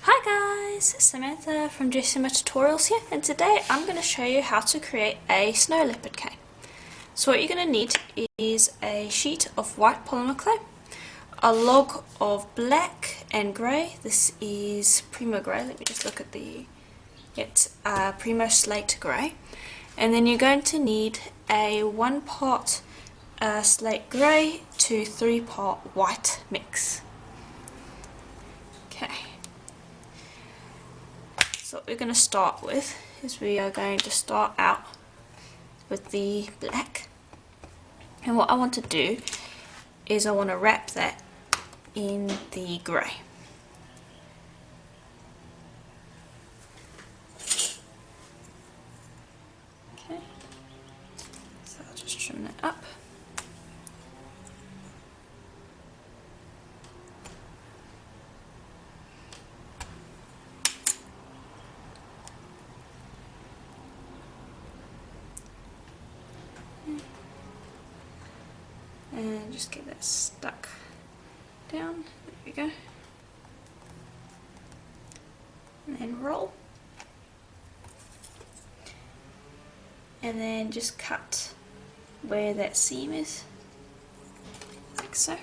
Hi guys, Samantha from Jessima Tutorials here, and today I'm going to show you how to create a snow leopard cane. So what you're going to need is a sheet of white polymer clay, a log of black and grey. This is Primo Grey. Let me just look at it's Primo Slate Grey. And then you're going to need a 1 part slate grey to 3 part white mix. Okay. So what we're going to start with is we are going to start out with the black, and what I want to do is I want to wrap that in the grey. Okay, so I'll just trim that up. And just get that stuck down. There we go. And then roll. And then just cut where that seam is, like so.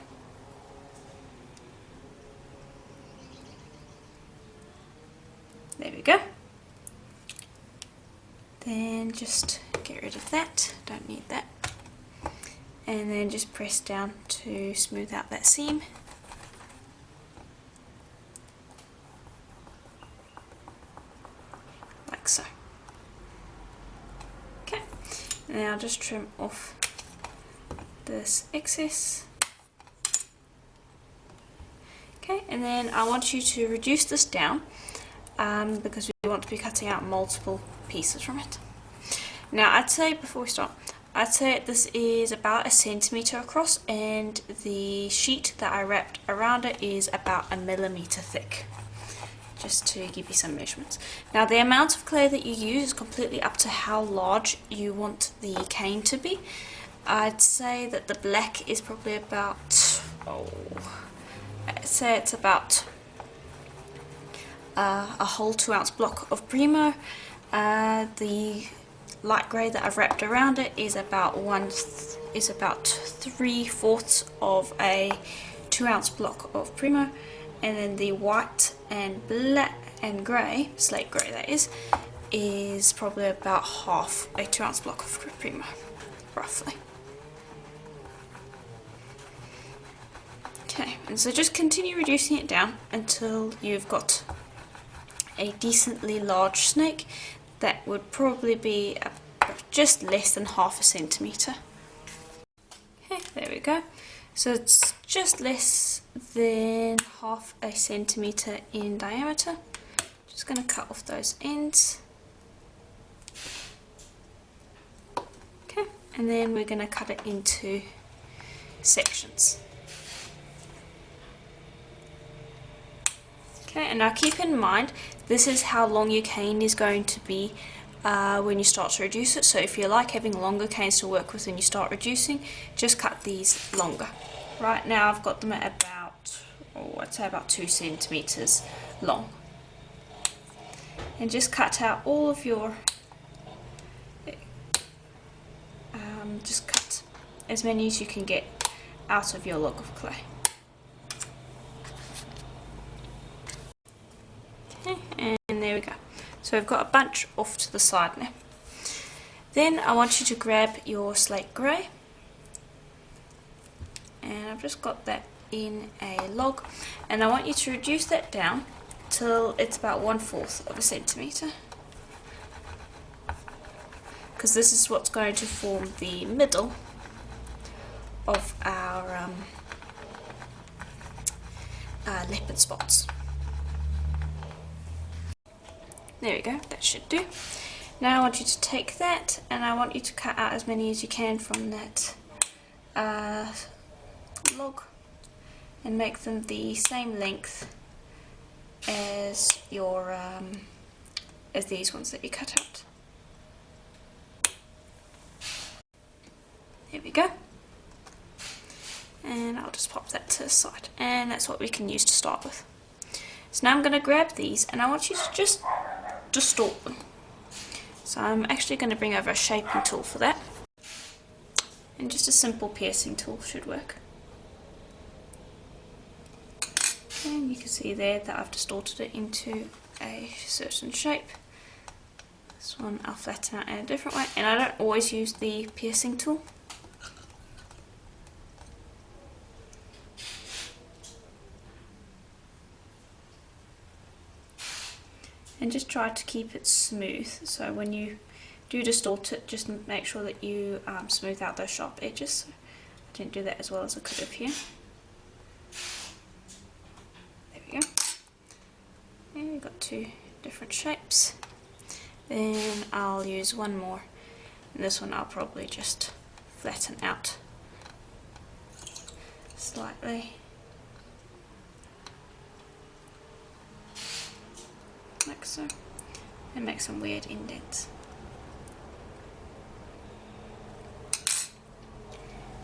There we go. Then just get rid of that, don't need that. And then just press down to smooth out that seam. Like so. Okay, and now just trim off this excess. Okay, and then I want you to reduce this down because we want to be cutting out multiple pieces from it. Now I'd say before we start, I'd say this is about 1 centimetre across, and the sheet that I wrapped around it is about 1 millimetre thick, just to give you some measurements. Now the amount of clay that you use is completely up to how large you want the cane to be. I'd say that the black is probably about, I'd say it's about a whole 2 ounce block of Primo. The light grey that I've wrapped around it is about 3/4 of a 2 ounce block of Primo, and then the white and black and grey, slate grey that is probably about half a 2 ounce block of Primo, roughly. Okay, and so just continue reducing it down until you've got a decently large snake. That would probably be just less than 1/2 centimetre. Okay, there we go. So it's just less than 1/2 centimetre in diameter. Just going to cut off those ends. Okay, and then we're going to cut it into sections. Okay, and now keep in mind, this is how long your cane is going to be when you start to reduce it. So if you like having longer canes to work with when you start reducing, just cut these longer. Right now I've got them at about, I'd say about 2 centimetres long. And just cut out all of your, just cut as many as you can get out of your log of clay. And there we go. So we've got a bunch off to the side now. Then I want you to grab your slate grey, and I've just got that in a log, and I want you to reduce that down till it's about 1/4 of a centimetre, because this is what's going to form the middle of our leopard spots. There we go, that should do. Now I want you to take that, and I want you to cut out as many as you can from that log, and make them the same length as your as these ones that you cut out. There we go. And I'll just pop that to the side, and that's what we can use to start with. So now I'm going to grab these and I want you to just distort them. So I'm actually going to bring over a shaping tool for that. And just a simple piercing tool should work. And you can see there that I've distorted it into a certain shape. This one I'll flatten out in a different way, and I don't always use the piercing tool. And just try to keep it smooth, so when you do distort it, just make sure that you smooth out those sharp edges. I didn't do that as well as I could have here. There we go. And we've got two different shapes. Then I'll use one more, and this one I'll probably just flatten out slightly, like so, and make some weird indents.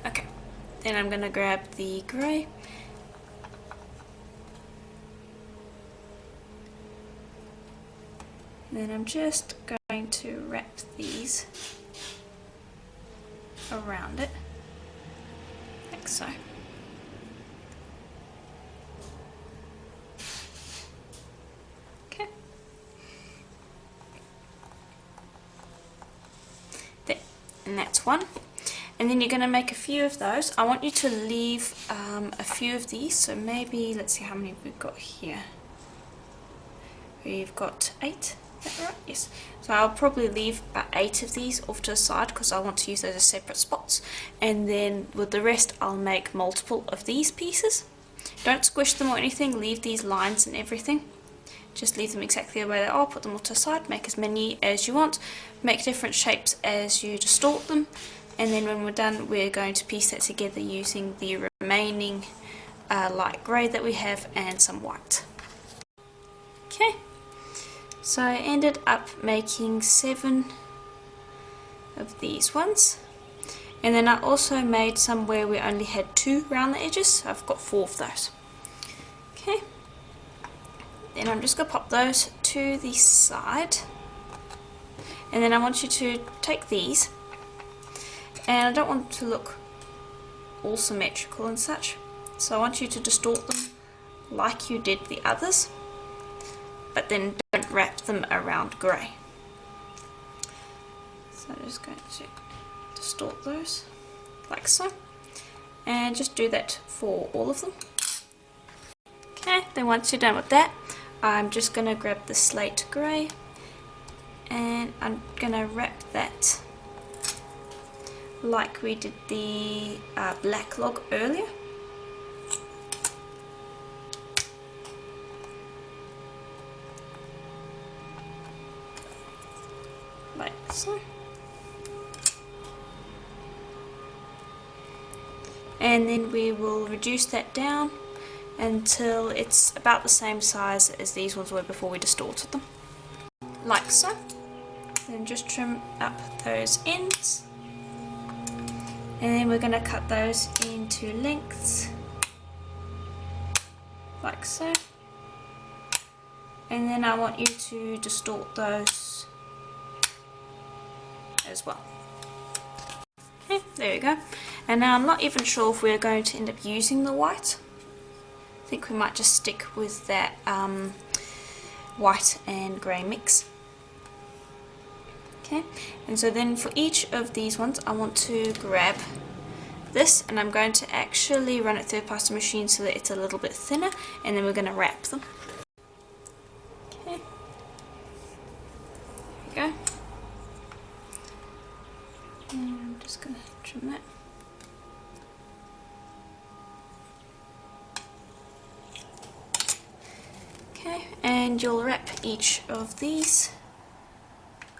Okay, then I'm going to grab the grey. Then I'm just going to wrap these around it, like so. Okay. There, and that's one. And then you're going to make a few of those. I want you to leave a few of these, so maybe, let's see how many we've got here. We've got 8. Is that right? Yes. So I'll probably leave about 8 of these off to the side because I want to use those as separate spots. And then with the rest I'll make multiple of these pieces. Don't squish them or anything, leave these lines and everything. Just leave them exactly the way they are, put them all to the side, make as many as you want, make different shapes as you distort them, and then when we're done we're going to piece that together using the remaining light grey that we have and some white. Okay. So I ended up making 7 of these ones, and then I also made some where we only had 2 around the edges, so I've got 4 of those. Okay, then I'm just going to pop those to the side, and then I want you to take these, and I don't want them to look all symmetrical and such, so I want you to distort them like you did the others, but then don't wrap them around grey. So I'm just going to distort those like so, and just do that for all of them. Okay, then once you're done with that, I'm just going to grab the slate grey and I'm going to wrap that like we did the black log earlier. Like so. And then we will reduce that down until it's about the same size as these ones were before we distorted them. Like so. Then just trim up those ends. And then we're going to cut those into lengths. Like so. And then I want you to distort those as well. Okay, there we go. And now I'm not even sure if we're going to end up using the white. I think we might just stick with that white and grey mix. Okay, and so then for each of these ones I want to grab this, and I'm going to actually run it through a pasta machine so that it's a little bit thinner, and then we're going to wrap them. Okay, there we go. And I'm just going to trim that. Okay, and you'll wrap each of these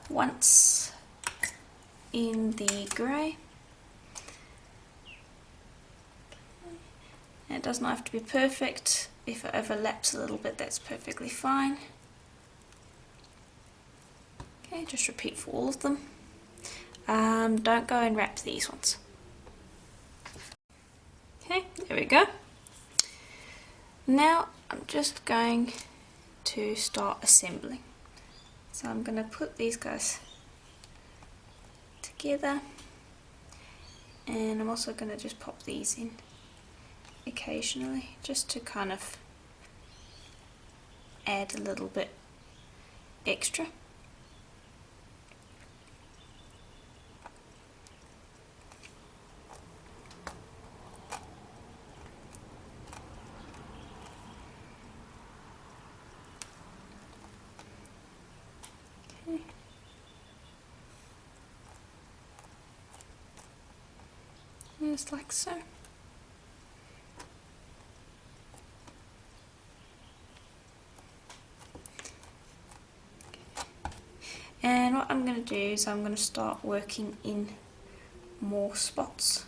once in the grey. And it doesn't have to be perfect. If it overlaps a little bit, that's perfectly fine. Okay, just repeat for all of them. Don't go and wrap these ones. Okay, there we go. Now I'm just going to start assembling. So I'm going to put these guys together, and I'm also going to just pop these in occasionally just to kind of add a little bit extra. Okay. Just like so. And what I'm going to do is I'm going to start working in more spots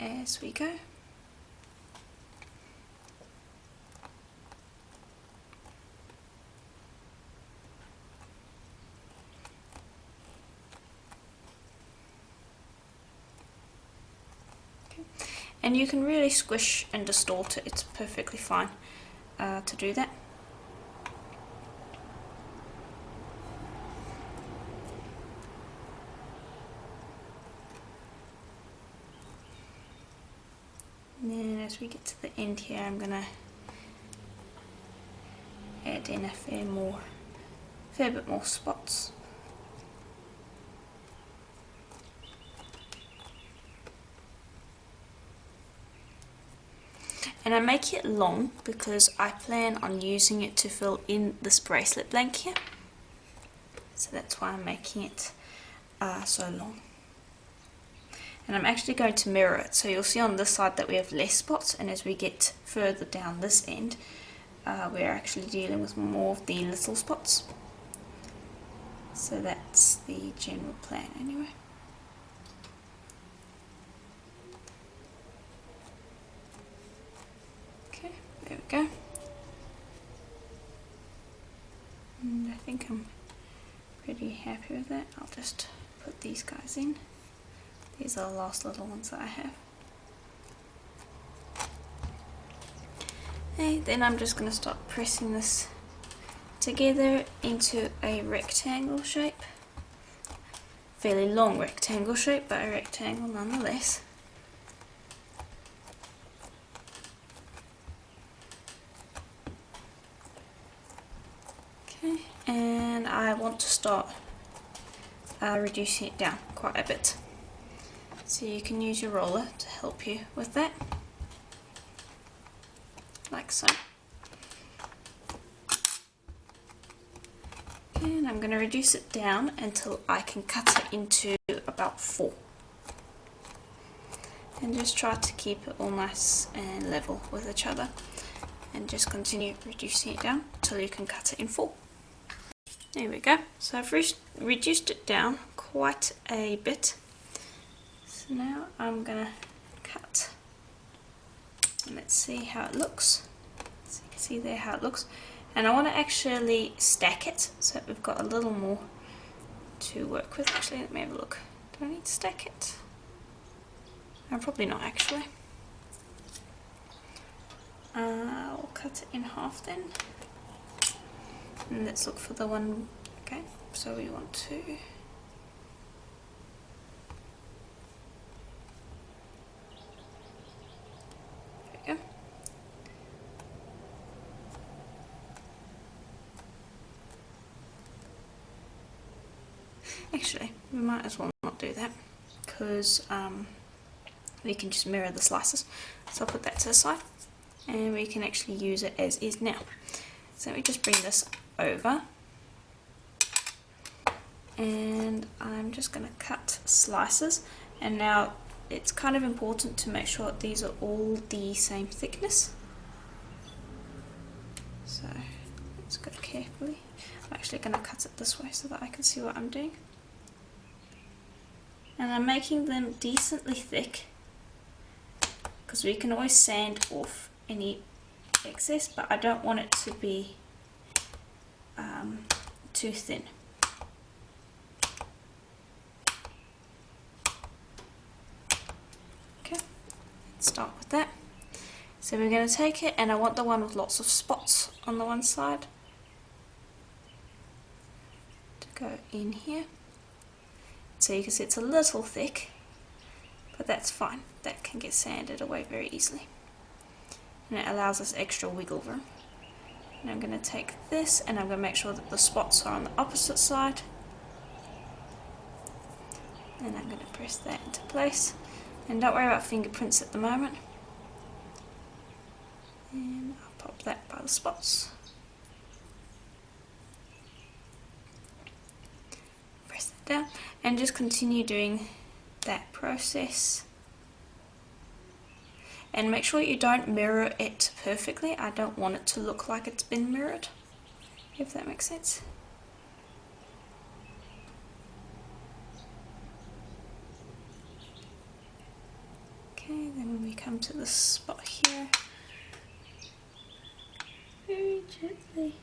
as we go. Okay. And you can really squish and distort it, it's perfectly fine to do that. And then as we get to the end here, I'm going to add in a fair bit more spots. And I make it long because I plan on using it to fill in this bracelet blank here. So that's why I'm making it so long. And I'm actually going to mirror it, so you'll see on this side that we have less spots, and as we get further down this end we're actually dealing with more of the little spots. So that's the general plan anyway. Okay, there we go. And I think I'm pretty happy with that. I'll just put these guys in. These are the last little ones that I have. Okay, then I'm just going to start pressing this together into a rectangle shape. Fairly long rectangle shape, but a rectangle nonetheless. Okay, and I want to start reducing it down quite a bit. So you can use your roller to help you with that, like so. Okay, and I'm going to reduce it down until I can cut it into about 4. And just try to keep it all nice and level with each other. And just continue reducing it down until you can cut it in 4. There we go. So I've reduced it down quite a bit. So now I'm going to cut, and let's see how it looks. So you can see there how it looks. And I want to actually stack it so we've got a little more to work with. Actually, let me have a look. Do I need to stack it? No, probably not actually. I'll cut it in half then. And let's look for the one. Okay, so we want to. Actually, we might as well not do that because we can just mirror the slices. So I'll put that to the side and we can actually use it as is now. So let me just bring this over and I'm just going to cut slices. And now it's kind of important to make sure that these are all the same thickness. So let's go carefully. I'm actually going to cut it this way so that I can see what I'm doing. And I'm making them decently thick because we can always sand off any excess, but I don't want it to be too thin. Okay, let's start with that. So we're going to take it, and I want the one with lots of spots on the one side to go in here. So you can see it's a little thick, but that's fine. That can get sanded away very easily. And it allows us extra wiggle room. And I'm going to take this, and I'm going to make sure that the spots are on the opposite side. And I'm going to press that into place. And don't worry about fingerprints at the moment. And I'll pop that by the spots. Press that down, and just continue doing that process. And make sure you don't mirror it perfectly. I don't want it to look like it's been mirrored, if that makes sense. Okay, then when we come to the spot here, very gently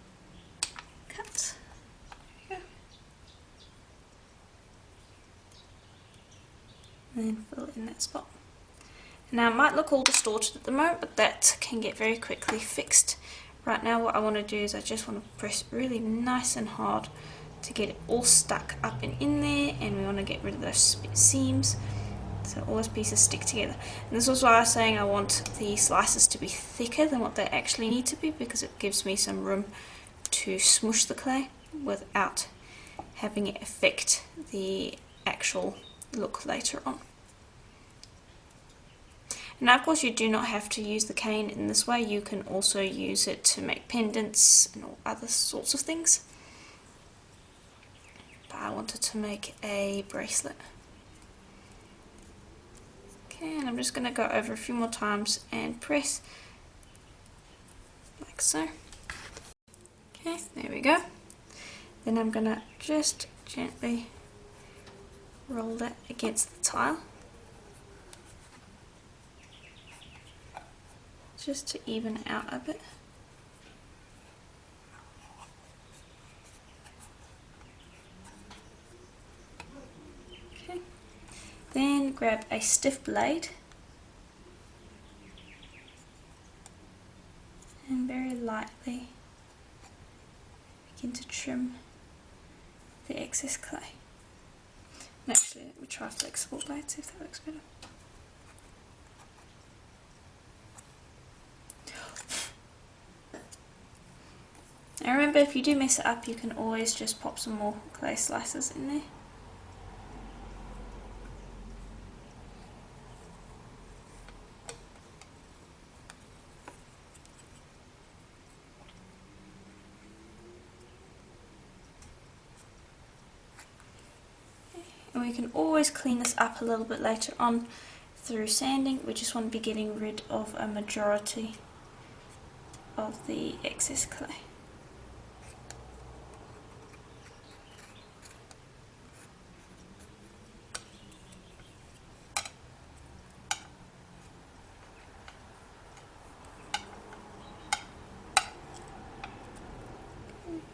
cut. There we go. And then fill in that spot. Now it might look all distorted at the moment, but that can get very quickly fixed. Right now what I want to do is I just want to press really nice and hard to get it all stuck up and in there, and we want to get rid of those seams so all those pieces stick together. And this is why I was saying I want the slices to be thicker than what they actually need to be, because it gives me some room to smush the clay without having it affect the actual look later on. Now of course you do not have to use the cane in this way, you can also use it to make pendants and all other sorts of things. But I wanted to make a bracelet. Okay, and I'm just going to go over a few more times and press like so. Okay, there we go. Then I'm going to just gently roll that against the tile, just to even it out a bit. Okay, then grab a stiff blade and very lightly begin to trim the excess clay. And actually, let me try a flexible blade, see if that works better. Now remember, if you do mess it up, you can always just pop some more clay slices in there. And we can always clean this up a little bit later on through sanding. We just want to be getting rid of a majority of the excess clay.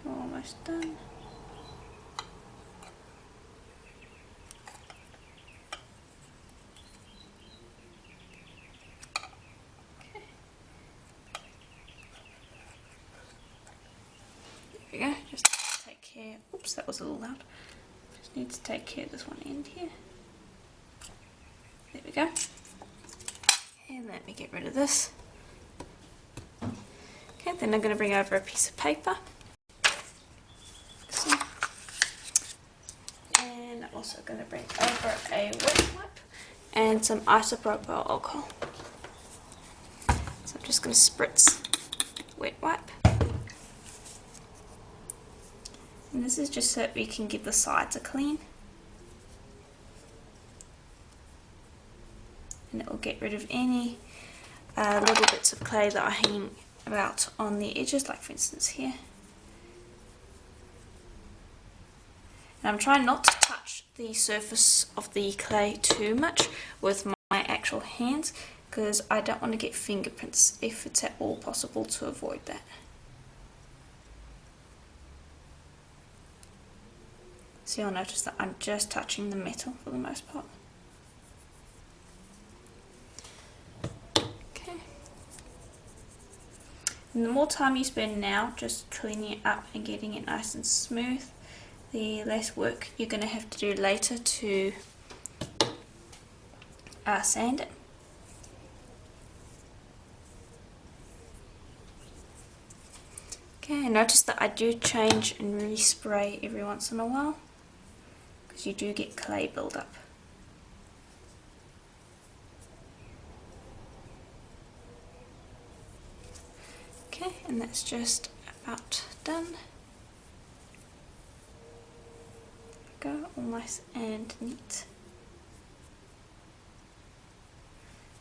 We're almost done. There we go, just take care, oops, that was a little loud. Just need to take care of this one end here. There we go. And let me get rid of this. Okay, then I'm going to bring over a piece of paper. So, and I'm also going to bring over a wet wipe and some isopropyl alcohol. So I'm just going to spritz wet wipe. And this is just so that we can give the sides a clean. And it will get rid of any little bits of clay that are hanging about on the edges, like for instance here. And I'm trying not to touch the surface of the clay too much with my actual hands, because I don't want to get fingerprints if it's at all possible to avoid that. So you'll notice that I'm just touching the metal for the most part. Okay. And the more time you spend now just cleaning it up and getting it nice and smooth, the less work you're going to have to do later to sand it. Okay, notice that I do change and respray every once in a while because you do get clay buildup. Okay, and that's just about done. There we go, all nice and neat.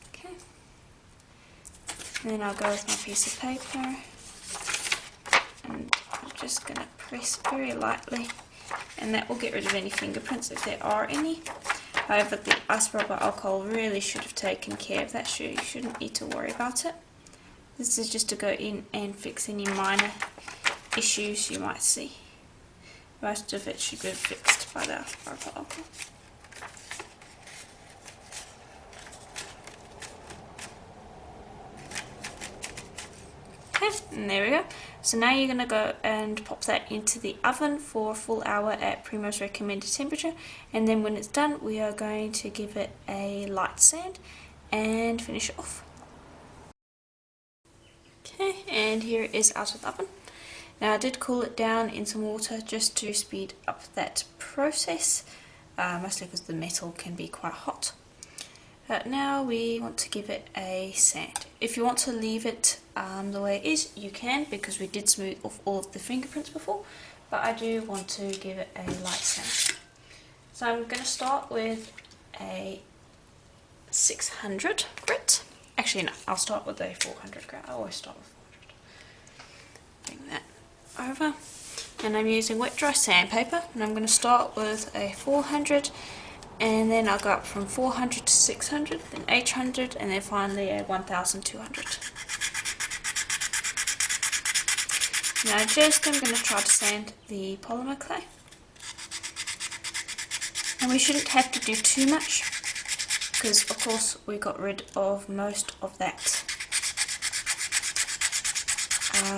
Okay, and then I'll go with my piece of paper. And I'm just going to press very lightly, and that will get rid of any fingerprints if there are any. However, the isopropyl alcohol really should have taken care of that, so you shouldn't need to worry about it. This is just to go in and fix any minor issues you might see. Most of it should be fixed by the isopropyl alcohol. Okay, and there we go. So now you're going to go and pop that into the oven for a full hour at Primo's recommended temperature, and then when it's done we are going to give it a light sand and finish it off. Okay, and here it is out of the oven. Now I did cool it down in some water just to speed up that process, mostly because the metal can be quite hot. Now we want to give it a sand. If you want to leave it the way it is, you can, because we did smooth off all of the fingerprints before, but I do want to give it a light sand. So I'm going to start with a 600 grit. Actually no, I'll start with a 400 grit. I always start with 400. Bring that over. And I'm using wet dry sandpaper, and I'm going to start with a 400, and then I'll go up from 400 to 600, then 800, and then finally a 1200. Now I'm going to try to sand the polymer clay, and we shouldn't have to do too much because of course we got rid of most of that,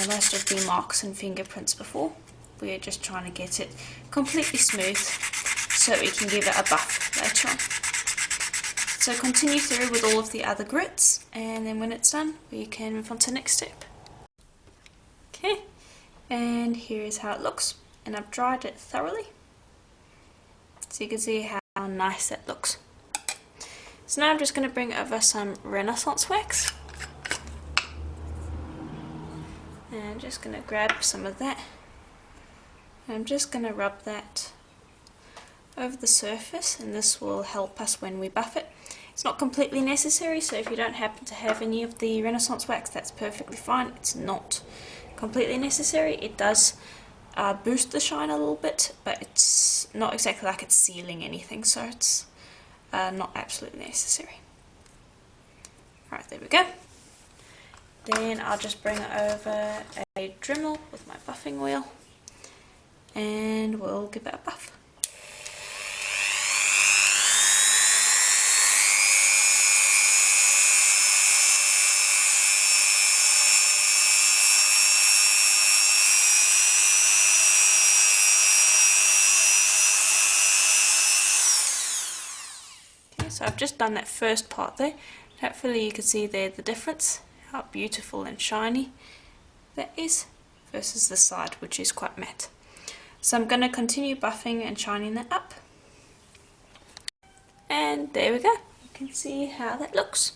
most of the marks and fingerprints before. We're just trying to get it completely smooth so we can give it a buff later on. So continue through with all of the other grits, and then when it's done we can move on to the next step. Okay, and here is how it looks, and I've dried it thoroughly so you can see how nice that looks. So now I'm just going to bring over some Renaissance wax, and I'm just going to grab some of that, and I'm just going to rub that over the surface, and this will help us when we buff it. It's not completely necessary, so if you don't happen to have any of the Renaissance wax, that's perfectly fine. It's not completely necessary. It does boost the shine a little bit, but it's not exactly like it's sealing anything, so it's not absolutely necessary. Right, there we go. Then I'll just bring it over a Dremel with my buffing wheel, and we'll give it a buff. So I've just done that first part there. Hopefully you can see there the difference, how beautiful and shiny that is versus the side, which is quite matte. So I'm going to continue buffing and shining that up. And there we go. You can see how that looks.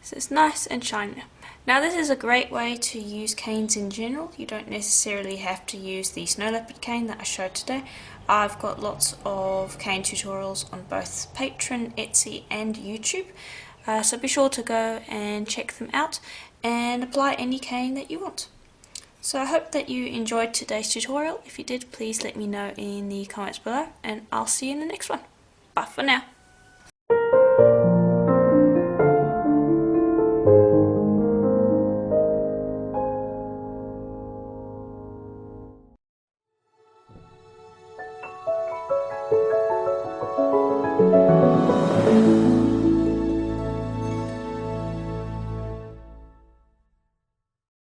So it's nice and shiny. Now this is a great way to use canes in general. You don't necessarily have to use the Snow Leopard cane that I showed today. I've got lots of cane tutorials on both Patreon, Etsy and YouTube. So be sure to go and check them out and apply any cane that you want. So I hope that you enjoyed today's tutorial. If you did, please let me know in the comments below, and I'll see you in the next one. Bye for now.